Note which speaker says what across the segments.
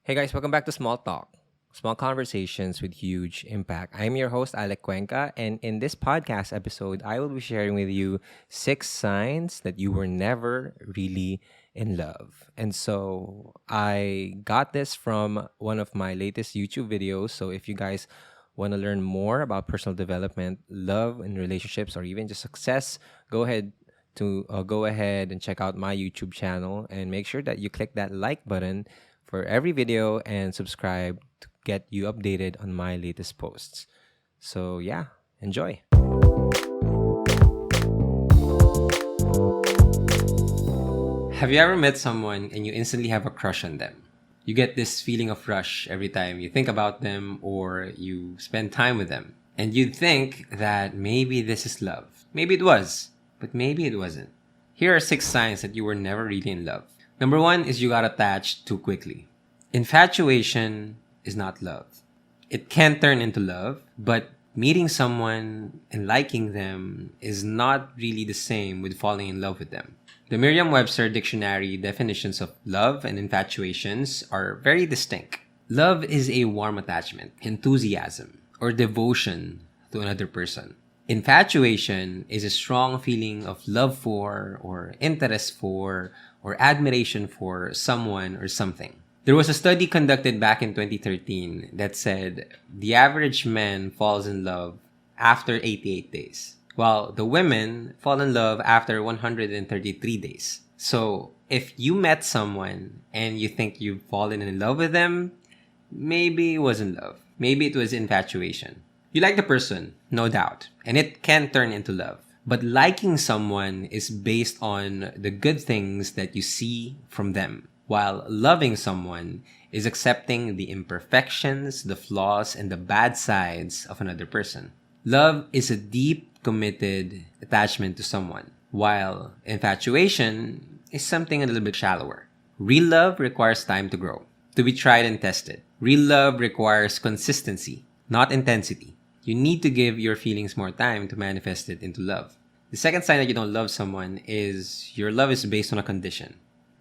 Speaker 1: Hey guys, welcome back to Small Talk. Small conversations with huge impact. I'm your host, Alec Cuenca, and in this podcast episode, I will be sharing with you 6 signs that you were never really in love. And so I got this from one of my latest YouTube videos. So if you guys want to learn more about personal development, love and relationships, or even just success, go ahead and check out my YouTube channel and make sure that you click that like button for every video and subscribe to get you updated on my latest posts. So yeah, enjoy. Have you ever met someone and you instantly have a crush on them? You get this feeling of rush every time you think about them or you spend time with them. And you'd think that maybe this is love. Maybe it was, but maybe it wasn't. Here are 6 signs that you were never really in love. Number 1 is you got attached too quickly. Infatuation is not love. It can turn into love, but meeting someone and liking them is not really the same with falling in love with them. The Merriam-Webster dictionary definitions of love and infatuations are very distinct. Love is a warm attachment, enthusiasm, or devotion to another person. Infatuation is a strong feeling of love for, or interest for, or admiration for someone or something. There was a study conducted back in 2013 that said the average man falls in love after 88 days, while the women fall in love after 133 days. So if you met someone and you think you've fallen in love with them, maybe it wasn't love. Maybe it was infatuation. You like the person, no doubt, and it can turn into love. But liking someone is based on the good things that you see from them, while loving someone is accepting the imperfections, the flaws, and the bad sides of another person. Love is a deep, committed attachment to someone, while infatuation is something a little bit shallower. Real love requires time to grow, to be tried and tested. Real love requires consistency, not intensity. You need to give your feelings more time to manifest it into love. The second sign that you don't love someone is your love is based on a condition.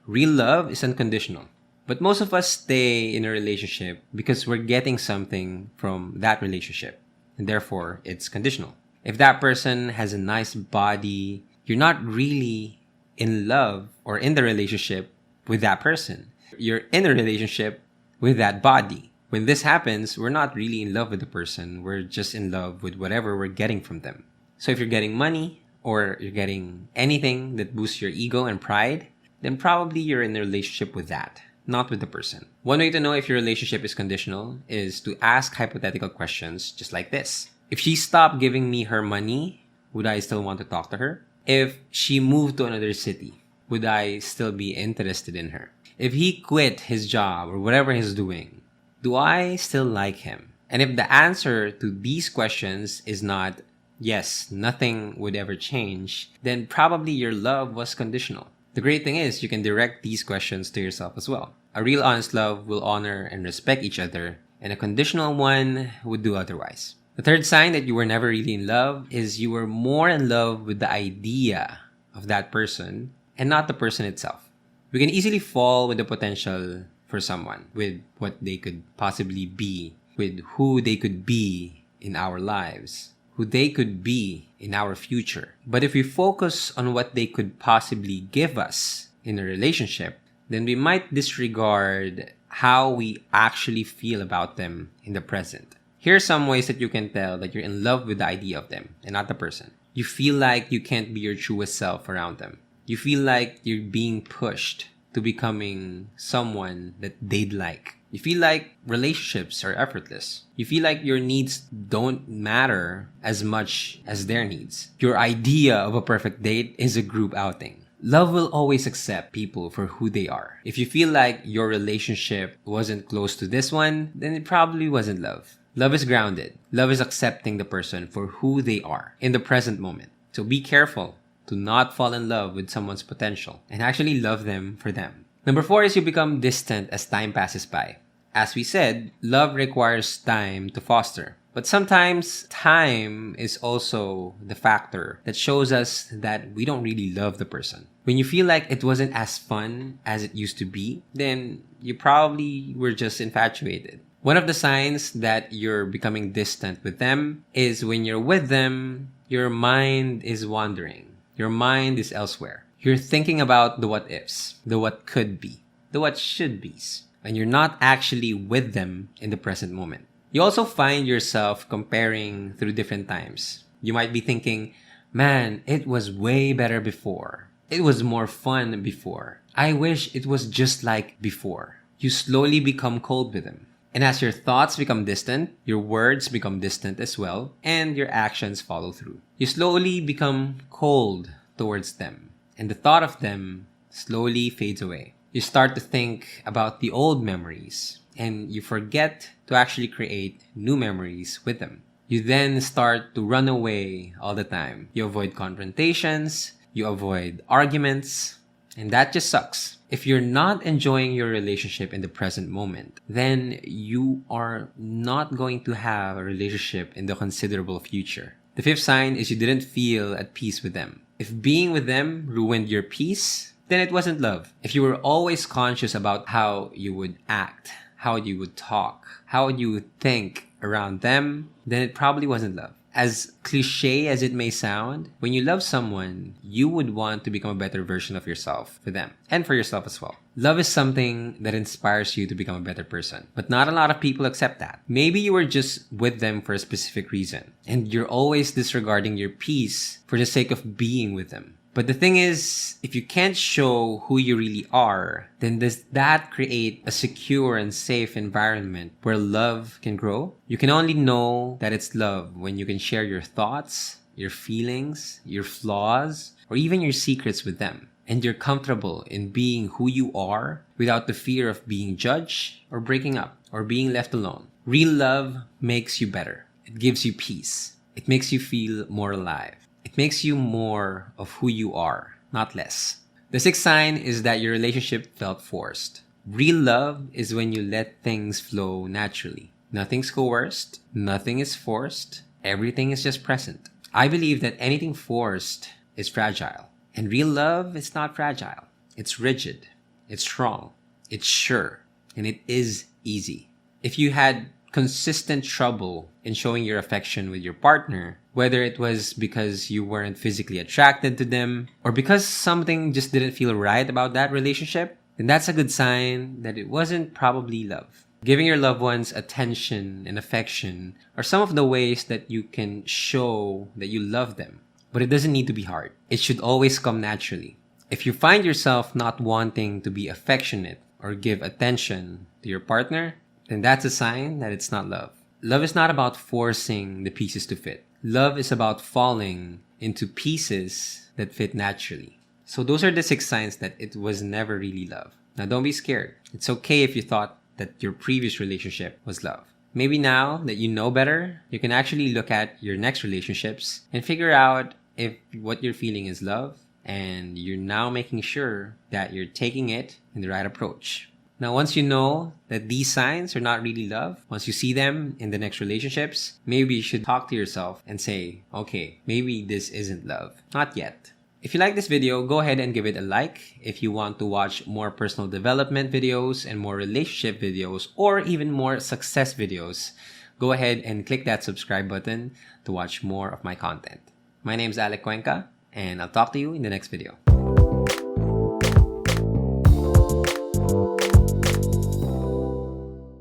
Speaker 1: Real love is unconditional. But most of us stay in a relationship because we're getting something from that relationship. And therefore, it's conditional. If that person has a nice body, you're not really in love or in the relationship with that person. You're in a relationship with that body. When this happens, we're not really in love with the person. We're just in love with whatever we're getting from them. So if you're getting money or you're getting anything that boosts your ego and pride, then probably you're in a relationship with that, not with the person. One way to know if your relationship is conditional is to ask hypothetical questions just like this. If she stopped giving me her money, would I still want to talk to her? If she moved to another city, would I still be interested in her? If he quit his job or whatever he's doing, do I still like him? And if the answer to these questions is not, yes, nothing would ever change, then probably your love was conditional. The great thing is you can direct these questions to yourself as well. A real honest love will honor and respect each other, and a conditional one would do otherwise. The third sign that you were never really in love is you were more in love with the idea of that person and not the person itself. We can easily fall with the potential for someone, with what they could possibly be, with who they could be in our lives, who they could be in our future. But if we focus on what they could possibly give us in a relationship, then we might disregard how we actually feel about them in the present. Here are some ways that you can tell that you're in love with the idea of them and not the person. You feel like you can't be your truest self around them. You feel like you're being pushed to becoming someone that they'd like. You feel like relationships are effortless. You feel like your needs don't matter as much as their needs. Your idea of a perfect date is a group outing. Love will always accept people for who they are. If you feel like your relationship wasn't close to this one, then it probably wasn't love. Love is grounded. Love is accepting the person for who they are in the present moment. So be careful to not fall in love with someone's potential and actually love them for them. Number 4 is you become distant as time passes by. As we said, love requires time to foster. But sometimes time is also the factor that shows us that we don't really love the person. When you feel like it wasn't as fun as it used to be, then you probably were just infatuated. One of the signs that you're becoming distant with them is when you're with them, your mind is wandering. Your mind is elsewhere. You're thinking about the what ifs, the what could be, the what should be's, and you're not actually with them in the present moment. You also find yourself comparing through different times. You might be thinking, man, it was way better before. It was more fun before. I wish it was just like before. You slowly become cold with them. And as your thoughts become distant, your words become distant as well, and your actions follow through. You slowly become cold towards them, and the thought of them slowly fades away. You start to think about the old memories, and you forget to actually create new memories with them. You then start to run away all the time. You avoid confrontations, you avoid arguments, and that just sucks. If you're not enjoying your relationship in the present moment, then you are not going to have a relationship in the considerable future. The fifth sign is you didn't feel at peace with them. If being with them ruined your peace, then it wasn't love. If you were always conscious about how you would act, how you would talk, how you would think around them, then it probably wasn't love. As cliche as it may sound, when you love someone, you would want to become a better version of yourself for them and for yourself as well. Love is something that inspires you to become a better person, but not a lot of people accept that. Maybe you were just with them for a specific reason, and you're always disregarding your peace for the sake of being with them. But the thing is, if you can't show who you really are, then does that create a secure and safe environment where love can grow? You can only know that it's love when you can share your thoughts, your feelings, your flaws, or even your secrets with them. And you're comfortable in being who you are without the fear of being judged or breaking up or being left alone. Real love makes you better. It gives you peace. It makes you feel more alive. It makes you more of who you are, not less. The sixth sign is that your relationship felt forced. Real love is when you let things flow naturally. Nothing's coerced, nothing is forced, everything is just present. I believe that anything forced is fragile. And real love is not fragile. It's rigid, it's strong, it's sure, and it is easy. If you had consistent trouble in showing your affection with your partner, whether it was because you weren't physically attracted to them or because something just didn't feel right about that relationship, then that's a good sign that it wasn't probably love. Giving your loved ones attention and affection are some of the ways that you can show that you love them. But it doesn't need to be hard. It should always come naturally. If you find yourself not wanting to be affectionate or give attention to your partner, then that's a sign that it's not love. Love is not about forcing the pieces to fit. Love is about falling into pieces that fit naturally. So those are the 6 signs that it was never really love. Now don't be scared. It's okay if you thought that your previous relationship was love. Maybe now that you know better, you can actually look at your next relationships and figure out if what you're feeling is love, and you're now making sure that you're taking it in the right approach. Now, once you know that these signs are not really love, once you see them in the next relationships, maybe you should talk to yourself and say, okay, maybe this isn't love. Not yet. If you like this video, go ahead and give it a like. If you want to watch more personal development videos and more relationship videos or even more success videos, go ahead and click that subscribe button to watch more of my content. My name is Alec Cuenca, and I'll talk to you in the next video.